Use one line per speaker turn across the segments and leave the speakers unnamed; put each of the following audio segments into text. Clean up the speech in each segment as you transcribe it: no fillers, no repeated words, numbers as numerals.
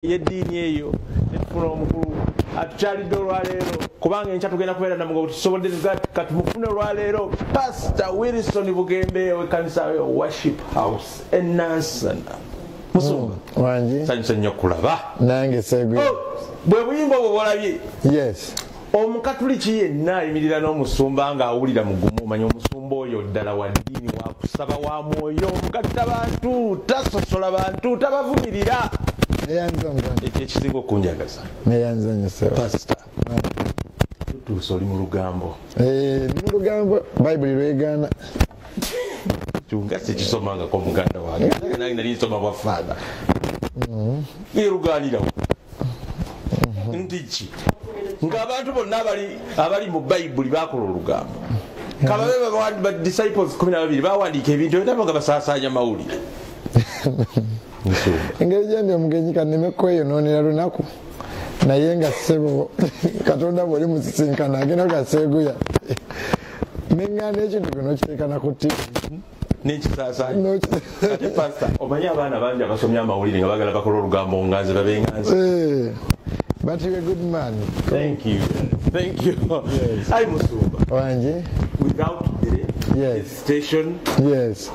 Yeddiini eyo netufuna omukulu atukyalidde olwaleero kubanga enkya tugenda kubeera namugo tusobodde kati mufune olwaleero Pastor Wilson Bugembe w'ekkanisa Worship House e Nansana. Musumba
wangi
sanyusa nnyo kulaba
nange Sseguya
bwe buyimba obwo bwolabye.
Yes.
Omukatuliki yenna ayimirira n'omusumba ng'awulira mugumu omanya omusumba oyo ddala wa ddiini wakusaba wa mwoyo omugatta bantu tasosola bantu tabavumirira. Ekyo ekisinga okunjagaza.
Neyanza nnyo Sseguya.
Pastor tutuuse oli mu lugambo.
Mu lugambo Bayibuli lwegaana.
Kyunga sikisomangako muganda wange nange nali nsoma bwa Faada. Yerugaanirawo nti ki ng'abantu bonna abali mu Bayibuli bakola olugambo kababe ba disciples 12 bawandiika ebintu ebitabo nga basaasaanya mawulire.
Engeri gyendi omugenyi kanneme kweyonoonera lunaku naye nga ssebo Katonda bw'oli musisinkana agenda ga Sseguya neŋŋaana ekintu kino kiteekana ku ttivi
n'ekisaasaanya ate Pastor omanyi abaana bangi abasomya amawulire nga bagala bakola olugambo nganze babenganze.
But you're a good man.
Thank you. Yes. I'm Musumba.
Wanji.
Without the station.
Yes.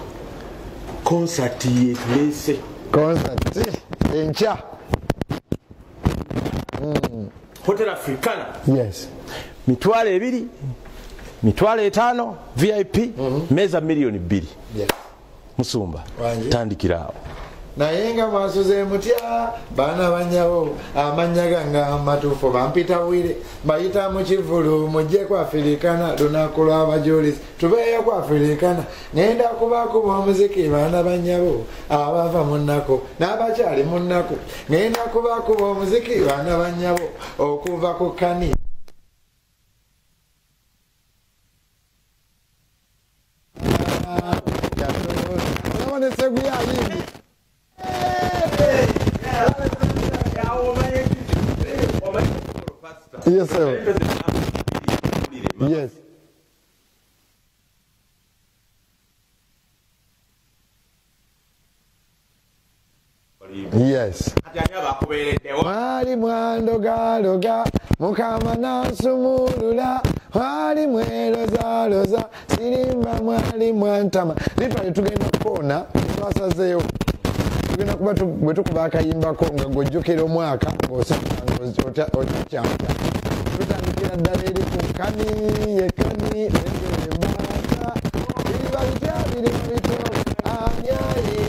Concert place.
Concert. Encha.
Hotel Africana.
Yes.
Mitwale 2. Mitwale 5 VIP. Meza milioni 2.
Yes.
Musumba.
Wanji.
Tandikirawo.
Naye nga mwasuze mutya baana banyawo amannya gange amatuufu bampita wire bayita mu kivulu mujje ku Africana lunaku lw'abajulizi tubeeyo ku Africana ngenda kubakuba omuziki baana banyawo abava mu nnaku n'abakyali mu nnaku ngenda kubakuba omuziki baana banyawo okuva ku kani. Sseguya ayimbi. Yes, sir. Yes. Yes. Mwali mwandogaloga mukama nansumulula mwali mwerozaloza sirimba mwali mwantama litwali tugenda kukoona twasazeewo tugenda kuba bwe tukuba akayimbako nga gojjukira omwaka ng'okyampa tutandikira ddala eri ku kani yekani embaata biriba bitya biriba bito anyayi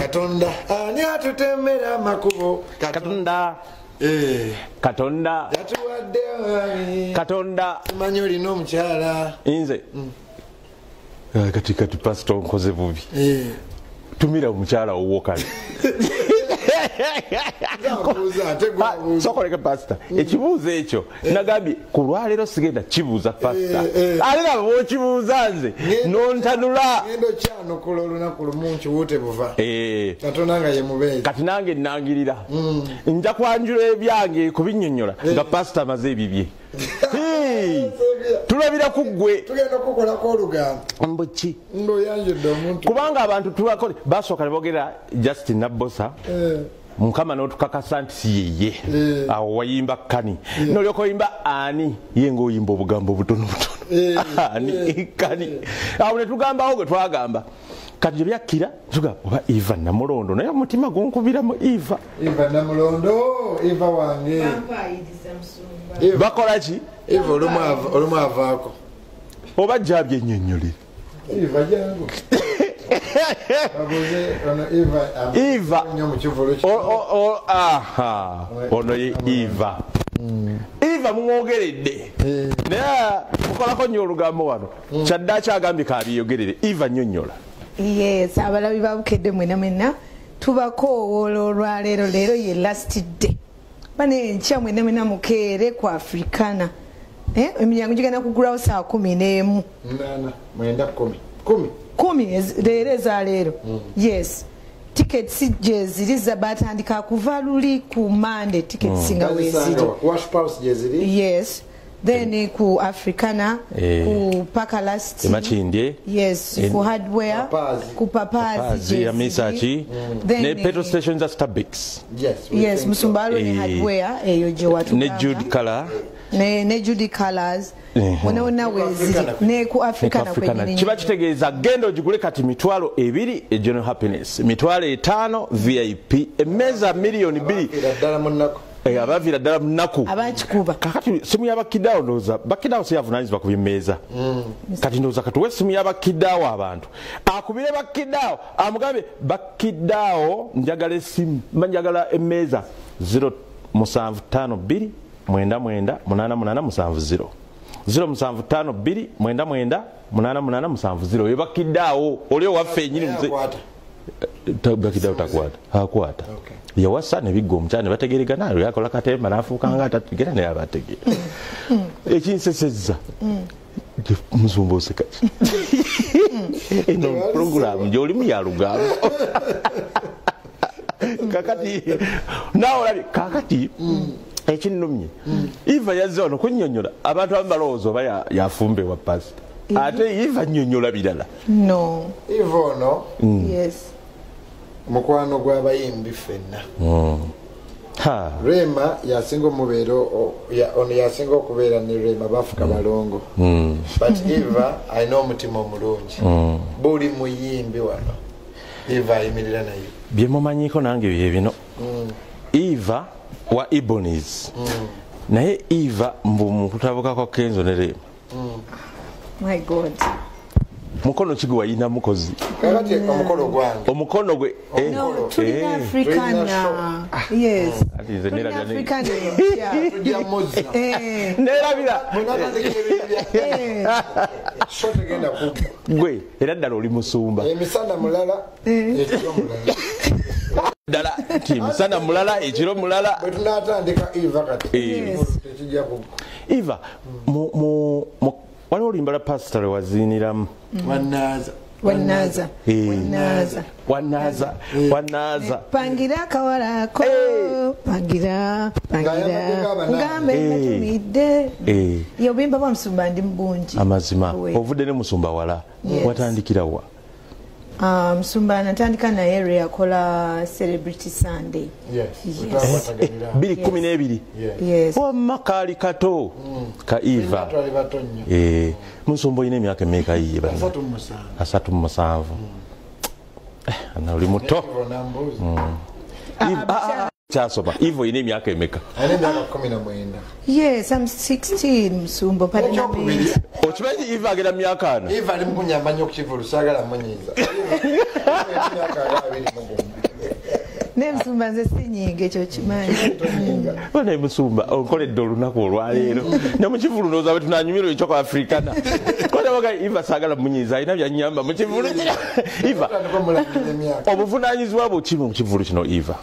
Katonda ani atutemera amakubo
Katonda
yatuwadde wani
Katonda
simanyi olina omukyala
nze kati Pastor nkoze bubi tumira omukyala owokale sokoleke Pastor ekibuuzo ekyo nagambye ku lwaleero sigenda kibuuza Pastor ate nga bw'okibuuza nze n'ontanula
ngendo kyanukula olunaku lumu nkiwuute buva Katonda nga ye mubeezi
kati nange nnangirira nja kwanjula ebyange kubinnyonnyola nga Pastor amaze ebibye tulabira ku ggwe
tugenda kukolako olugambo
mbuki
ng'oyanjudde omuntu
kubanga abantu tubakole basooka ne boogera Justin Nabbosa Mukama n'otukakasa nti si yeye awo wayimba kani n'olyoka oyimba ani ye ng'oyimba obugambo butono ani kani awo ne tugambawo gwe twagamba kati gye byakkira tuga oba Eva Namulondo naye omutima gunkubiramu Eva
Namulondo Eva wange
bakola ki
Eva olumu avaako
oba jjabye ennyonnyolere
Eva jangu
Eva ono ye Eva Eva mumwogeredde naye mukolako nnyo olugambo wano kyaddaaki agambye kaabiyogerere Eva nnyonnyola.
Yes, abalabi babukedde mwena tubakowoola olwaleero leero ye last day bane enkya mwena mukeere ku Africana emiryango gigenda kugulawo saa 11 leero ezaleero. Yes, tickets gye ziri batandika kuva luli ku Monday tickets singa weeziri.
Wash Pulse gye ziri.
Yes, then ku Africana ku Pakalast
Emachindye
yes ku hardware ku Papazi
ya Misachi ne petrol stations at Starbucks
yes Musumbalo ni hardware eyo je watu
ne Jude Color
ne Judy Colors wona wezi ne ku Africana kwenye
kiba kitegeeza gendo jigule kati mitwalo 2 e General Happiness mitwalo 5 VIP emeza milioni 2 abavira ddala munaku
abakikuba
kakati simu y'abakidaawo ndowooza bakidaawo siyavunaanyizibwa ku byemmeeza kati ndowooza katuwe simu y'abakidaawo abantu akubire bakidaawo amugambe bakidaawo njagala essimu njagala emmeeza 0752 998870 0752 998870 yebakidaawo oli owaffe enyini bakidaawo takwata akwata yawasa ne biggo omukyala ne bategeregana nayo yakola katemba n'afuuka nga atategera naye abategeera ekinsesezza musumba oseka eno programu gy'olimu ya lugambo kakati nawe olabye kakati ekinnumye Eva yazze wano kunnyonnyola abantu abamu balowooza oba yafumba ewa pasita ate Eva nnyonnyola birala
no
Eva ono
yes
mukwano gw'abayimbi ffenna Rema yasinga omubeero ono yasinga okubeera ne Rema bafuka balongo but Eva alina omutima omulungi buli muyimbi wano Eva ayimirira naye
byemumanyiko nange bye bino Eva wa Ebonies naye Eva mbu mukutabukako Kenzo ne Rema
my god
mukono kigwa yina mukozi
kakati omukono gwange
omukono gwe
tuli Africana yes
atize nera jani
Africana
tujja muzza
nerabira
shote genda ku
gwe era ddala oli musumba
emisana mulala ekiro mulala
ddala timisana mulala ekiro mulala
bwe tunatandika Eva kati tekijja ku
Eva mu wali olimbala pasitale waziniramu wanaza
pangira akawalako pangira ngambe natumidde yobimba bwa musumba ndi mbungi
amazima ovudde ne musumba wala watandikirawa
musumba natandika naye area akola Celebrity Sunday
2012 omakali kato ka Eva musumba ine emyaka emeka yiye bana 37 ana oli muto Chasoba Ivo ine emyaka emeka
emyaka 19
yes I'm 16 musumba pali
okimanyi Eva agera myaka ana
Eva ali mukunyamba nnyo ku kivulu saagala munyiiza
ne musumba nze sinyinga ekyo kimanyi
bana musumba onkoledde olunaku olwaleero ne mukivulu ndowooza bwe tunanyumirwa ekyo ku Africana kolebaga Eva saagala munyiiza alina byanyamba mu kivulu Eva obuvunaanyizibwa bwo kimu mu kivulu kino Eva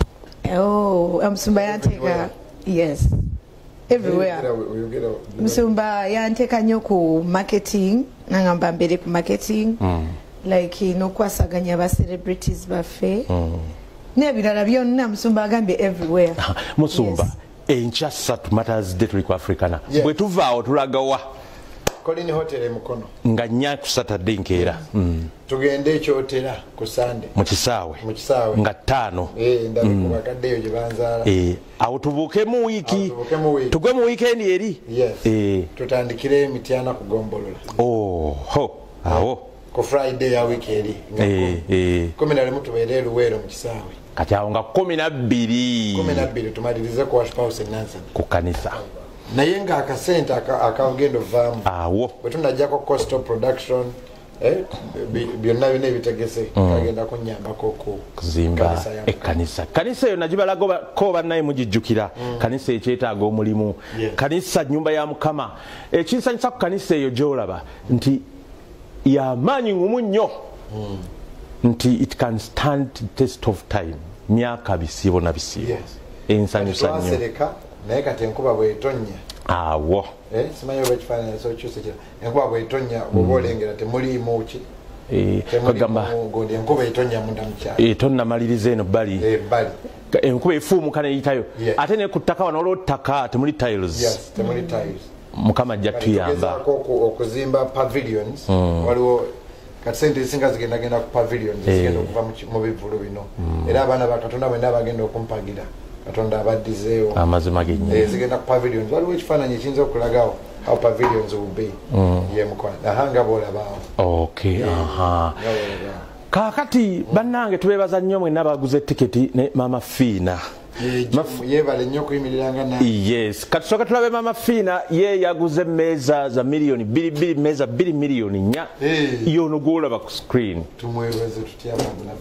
musumba yanteeka yes everywhere musumba yanteeka nnyo ku marketing nangamba mbere ku marketing like n'okwasaganya aba celebrities baffe n'ebirala byonna musumba agambye everywhere
musumba enkya 3 matters day tuli ku Africana bwe tuvaawo tulagawa
Colin Hotel mukono
nga nya ku Saturday nkeera
tugende ekyotera ku Sunday
mu kisaawe nga 5
ndabe ku bakadde eyo gye banzaala
awo tubuuke mu wiiki tugwe mu weekend eri
tutandikire emityana kugombolola
awo
ku Friday ya week eri 11 tubeere Luweero mu kisaawe
kati awo nga 12
tumalirize ku Wash House Nansa
ku kanisa
naye nga akasente akagendo vaamu
awo
bwe tunajjako coastal production byonna bina ebitegese agenda kunyambako
kuzimba kanisa eyo nagibalagako bannaye mugijjukira kanisa ekyetaaga omulimu kanisa nyumba ya Mukama ekinsanyisa ku kanisa eyo gyolaba nti yamaanyi ngumu nnyo nti it can stand test of time myaka bisiibo na bisiibo ensanyusa nnyo
naye kati enkuba bwetonnya
awo
simanyi oba ekifaananyi sokyusa enkuba bwetonnya oba olengera temuliimu ki gundi enkuba etonnya munda mukyalo
tonnamaliriza eno bali enkuba efuumuka neyitayo ate ne ku ttaka wano olw'ottaka temuli tiles mukama ajja tuyamba
okuzimba pavilions waliwo kati sente ezisinga zigenda ku pavilions zigenda okuva mu bivulu bino era abaana ba Katonda bwenna bagenda okumpagira Katonda abaddizeewo
amazima gennyini
zigenda ku pavilions waliwo ekifaananyi ekiyinza okulagawo how pavilions will be yemukwana ahanga boolabaawo
okay kaakati bannange tubeebaza nnyo mwenna baguze tiketi ne mama Fiina
yebale nnyo okuyimiriranga na
yes kati soka tulabe mama Fiina ye yaguze meeza za milioni 2 meeza 2 milioni 4 yono gwolaba ku screen
tumwebaze tutya mabula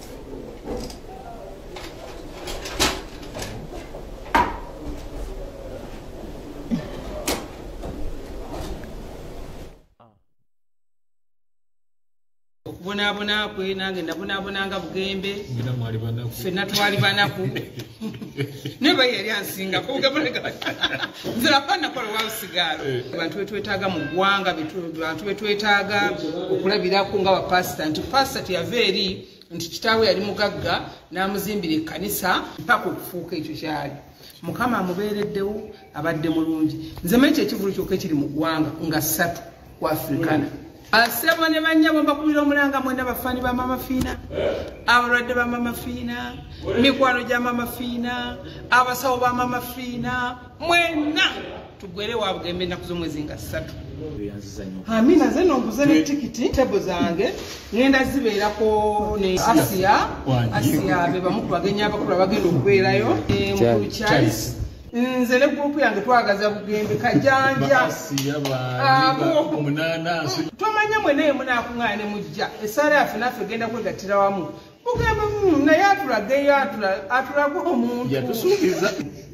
Bonabona kwe nange ndabonabonanga Bugembe fenna twali banaku neba yali ansinga kugabaleka nzira pana kwa wausigalo abantu betwetaaga mu gwanga abantu betwetaaga okulabirako nga bapasita nti pasita yaveeri nti kitaawe yali mugagga n'amuzimbira ekkanisa mpaka okufuuka ekyo kyali mukama amubeereddewo abadde mulungi nze manyi ekivulu kyokka ekiri mu gwanga nga 3 ku Afrikana Asebo ne banyabo mbakubira omulanga mwenda bafani ba mama Fiina abalwadde ba mama Fiina mikwano gya mama Fiina abasawo ba mama Fiina mwena tugwere wa Bugembe naku z'omwezi nga 3 amina zeno nguze ne tikiti tebo zange ngenda zibeerako ne Asia be bamu kubagenya abakulu bagenda okubeerayo mu Charles nzele group yange twagaza Bugembe kajanja twamanya mwene munakuŋŋaane ne mujja essala yaffe naffe genda kwegattira wamu Bugembe naye atulageyo atulaga omuntu yatusuubiza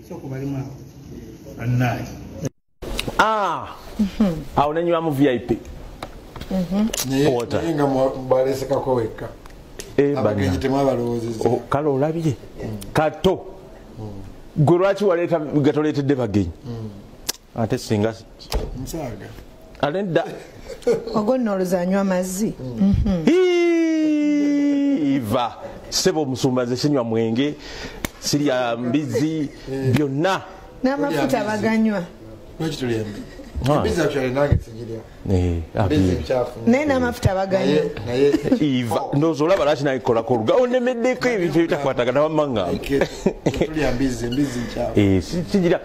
sokubalimu awo annaye
awo nenywa mu VIP
naye nga mbalessekako wekka abagenyi temwabalowoozezza
kale olabye kato gwe lwaki waleeta gatoleetedde bagenyi ate singa
nsaaga
ate dda
ogonna oluzanywa amazzi
iva sebo omusumba nze sinywa mwenge sirya mbizi byonna
n'amafuta baganywa
lwaki tulya mbizi actually nange sigirya mbizi nkyafu
naye n'amafuta baganywa
iva ndowooza olaba lwaki nayikolako oluga onemeddeko ebintu ebitakwatagana wamanga
tulya mbizi nkyafu
sigira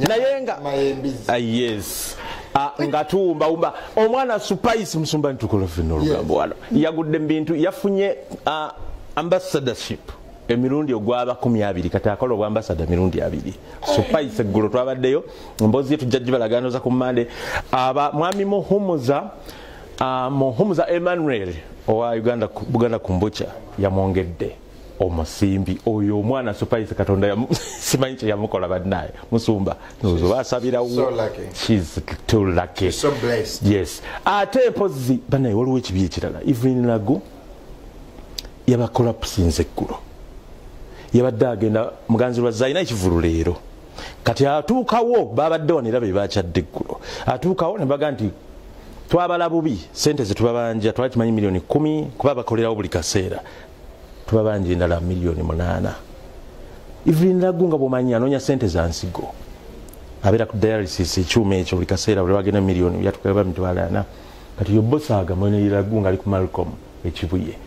naye nga yes nga tuwumbawumba omwana Spice musumba nitukola fenna olugambo wano yagudde mu bintu yafunye ambassadorship emirundi ogwaba 12 kati akola obwa ambassador mirundi 2 Spice eggulo twabaddeyo mbozi yetu jjajji balaganoza ku Monday mwami Muhumuza Emmanuel owa Buganda Kumbucha yamwongedde omusimbi oyo omwana Spice Katonda simanyi kye yamukola bannaye musumba nozo basabirawo she's too lucky
so blessed
yes ate mpozi bannaye waliwo ekibi ekirala Evelyn Lagu yabakola pusinze eggulo yabadde agenda muganzi lwa Zaina ekivulu leero kati atuukawo babadde wanera be bakyadde eggulo atuukawo ne baga nti twabala bubi sente ze tubabanja twali tumanyi milioni 10 kuba bakolerawo buli kaseera tubabanja endala milioni 8 Evelyn Lagu nga bwomanyi anoonya sente za nsigo abeera ku dialysis ekyuma ekyo buli kaseera buli wagenda milioni yatukaba mitwalana kati yobosaaga mwene Lagu nga ali ku Malcolm ekibuye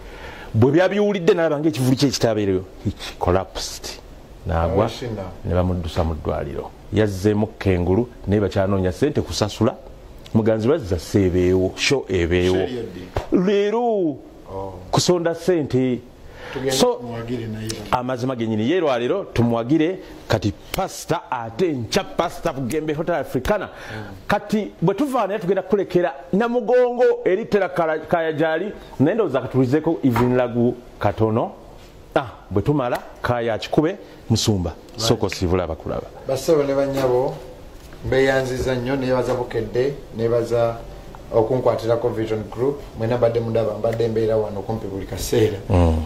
bwe byabiwulidde n'abanga ekivulu kye ekitabeereyo collapsed n'agwa ne bamuddusa mu ddwaliro yazzeemu kengulu naye bakyanoonya sente kusasula muganzi lwazza seebeewo sho ebeewo leero kusonda sente so amazima genyini yerwaliro tumwagire kati pasta ate ncha pasta Bugembe Hotel Africana kati bwe tuvaana tugenda kulekera namugongo eritera kayajali nendoza katulizeko Evelyn Lagu katono bwe tumala kaya kikube musumba soko sivula abakulaba
basebo ne banyabo mbeyanziza nnyo nebaza Bukedde nebaza okunkwatira Vision Group mwena badde mundaba mbadde mbeera wano kumpi buli kaseera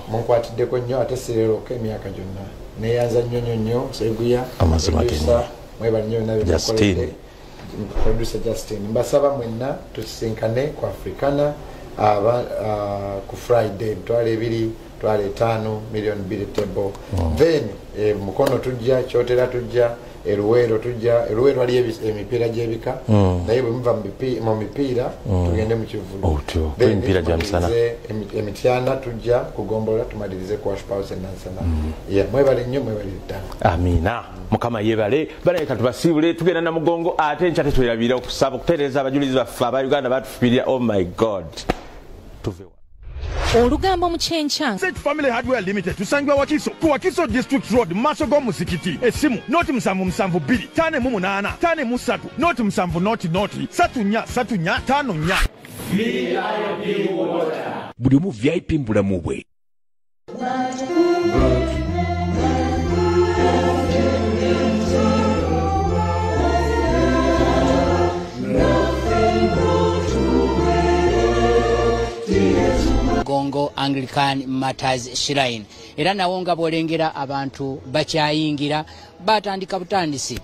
munkwatiddeko nnyo ate sireroka emyaka gyonna neyanza nnyo Sseguya
amazima genna
mwebali nnyo nabe producer Justin mbasaba mwenna tusisinkane ku Africana ku Friday twale ebiri twale 5 million table. Then mukono tujja kyotera tujja eruwero tujja eruwero ali emipira gyebika naye bwe muva mu mipiira tugende mu kivulu
emipira gya misana
emityana tujja kugombola tumalirize ku wash pause nansana mwebale nnyo mwebale ddala
amina mukama yebale baleka tubasiibule tugenda na mugongo ate enkya tetwerabira okusaba okutereeza abajulizi baffe aba Uganda batufubirira. Oh my God, tuvewa
olugambo mu kyenkya
Set Family Hardware Limited tusangibwa Wakiso ku Wakiso District Road maaso g'omuzikiti. Essimu noti 772 488 5 noti 7 noti 34 54.
buli mu VIP mbulamu bwe.
Gongo Anglican Matters Shrine era nawo nga bwolengera abantu bakyayingira batandika butandisi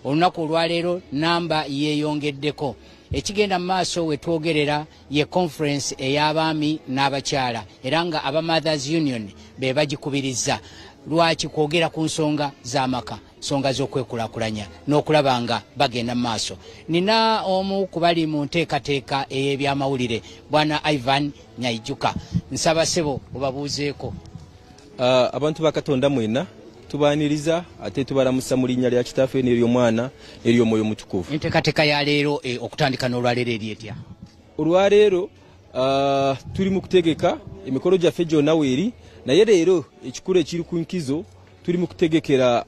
olunaku olwaleero namba yeeyongeddeko. Ekigenda mu maaso we twogerera ye conference ey'abaami n'abakyala era nga aba Mothers Union be bagikubiriza. Lwaki kwogera ku nsonga z'amaka, nsonga z'okwekulaakulanya n'okulaba nga bagenda mu maaso. Nina omu ku bali mu nteekateeka ey'ebyamawulire, Bwana Ivan Nyaijuka. Nsaba ssebo obabuuzeeko.
Abantu ba Katonda mwena tubaaniriza ate tubalamusa mu linnya lya kitaffe n'ery'omwana n'ery'omwoyo mutukuvu.
Enteekateeka ya leero okutandika n'olwaleero eri etya?
Olwaleero tuli mu kutegeka emikolo gyaffe gyonna weeri, naye leero ekikulu ekiri ku nkizo tuli mu kutegekera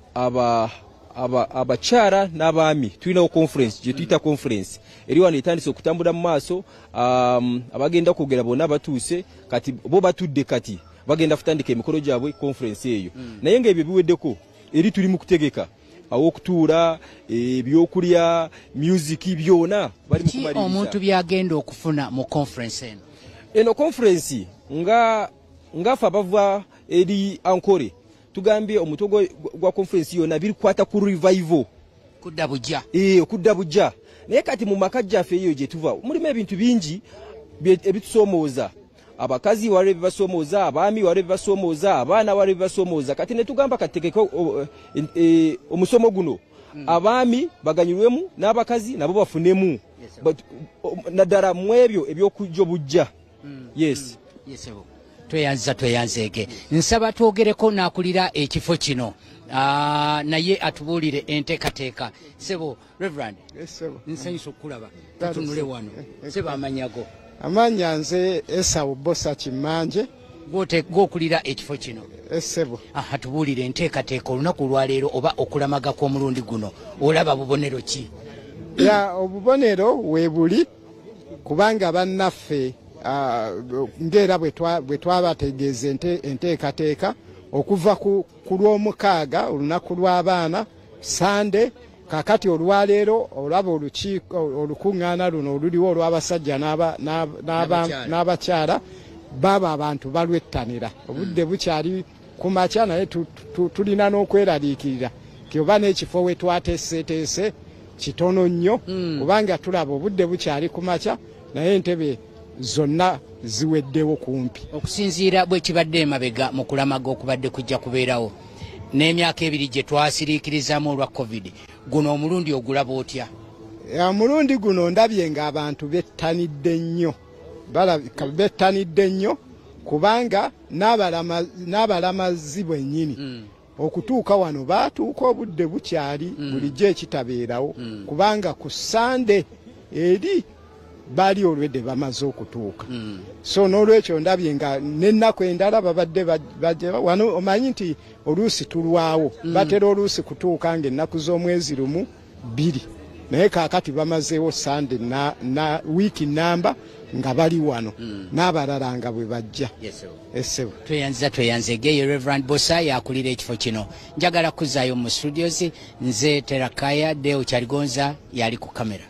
abakyala n'abaami. Tulinawo conference gye tuyita conference eri wano etandise okutambula mu maaso. Abagenda kwogera bonna batuuse kati bo batudde kati bagenda kutandika emikolo gyabwe conference eyo. Naye ng'ebyo biweddeko eri tuli mu kutegeka awokutuula ebyokulya music byonna bali mu kumaliriza.
Omuntu byagenda okufuna mu conference
eno conference ngafa bava eri ankore tugambye omutwe gwa conference yonna birikwata ku revival
kudda bujja.
Okudda bujja. Naye kati mu maka gyaffe eyo gye tuva mulimu ebintu bingi ebitusomooza. Abakazi wale bibasomooza, abaami wale bibasomooza, abaana wale bibasomooza. Kati ne tugamba kategeko omusomo guno abaami baganyulwemu n'abakazi nabo bafunemu naddala mu ebyo ebyokujja bujja. Yes.
Tweyanzeege. Nsaba twogereko n'akulira ekifo kino naye atubulire enteekateeka. Sebo Reverend nsanyusa okulaba tutunule wano. Sebo amanyago.
Amanya nze Esau Bosa Kimanje
gwokulira ekifo kino.
Sebo
atubulire enteekateeka olunaku olwaleero oba okulamaga kw'omulundi guno olaba bubonero ki?
Obubonero weebuli kubanga bannaffe ngera bwe twabategeeza enteekateeka okuva ku lw'omukaaga olunaku lw'abaana Sande kakati olwaleero olaba olukuŋŋaana luno oluliwo olw'abasajja n'abakyala baba abantu balwettanira. Obudde bukyali ku makya naye tulina n'okweraliikirira oba n'ekifo we twateeseteese kitono nnyo kubanga tulaba obudde bukyali ku makya naye entebe zonna ziweddewo kumpi.
Okusinziira bwe kibadde emabega mu kulamaga okubadde kujja kubeerawo n'emyaka ebiri gye twasiriikirizaamu olwa COVID, guno omulundi ogulaba otya?
Omulundi guno ndabye ng'abantu bettanidde nnyo, balabika bettanidde nnyo kubanga n'abalamazi bwennyini okutuuka wano baatuuka obudde bukyali bulijjo ekitabeerawo kubanga ku Sande eri bali olwedde bamaze okutuuka. So n'olwekyo ndabye nga n'ennaku endala babadde wano omanyi nti oluusi tulwawo batera oluusi kutuuka ng'ennaku z'omwezi lumu 2 naye kaakati bamazeewo Sande na wiiki namba nga bali wano n'abalala nga bwe bajja. Esebo
tweyanzeege Reverend Bosa yakulira ekifo kino. Njagala kuzaayo mu studios nze Terakaya Deo Kyaligonza yali ku kamera.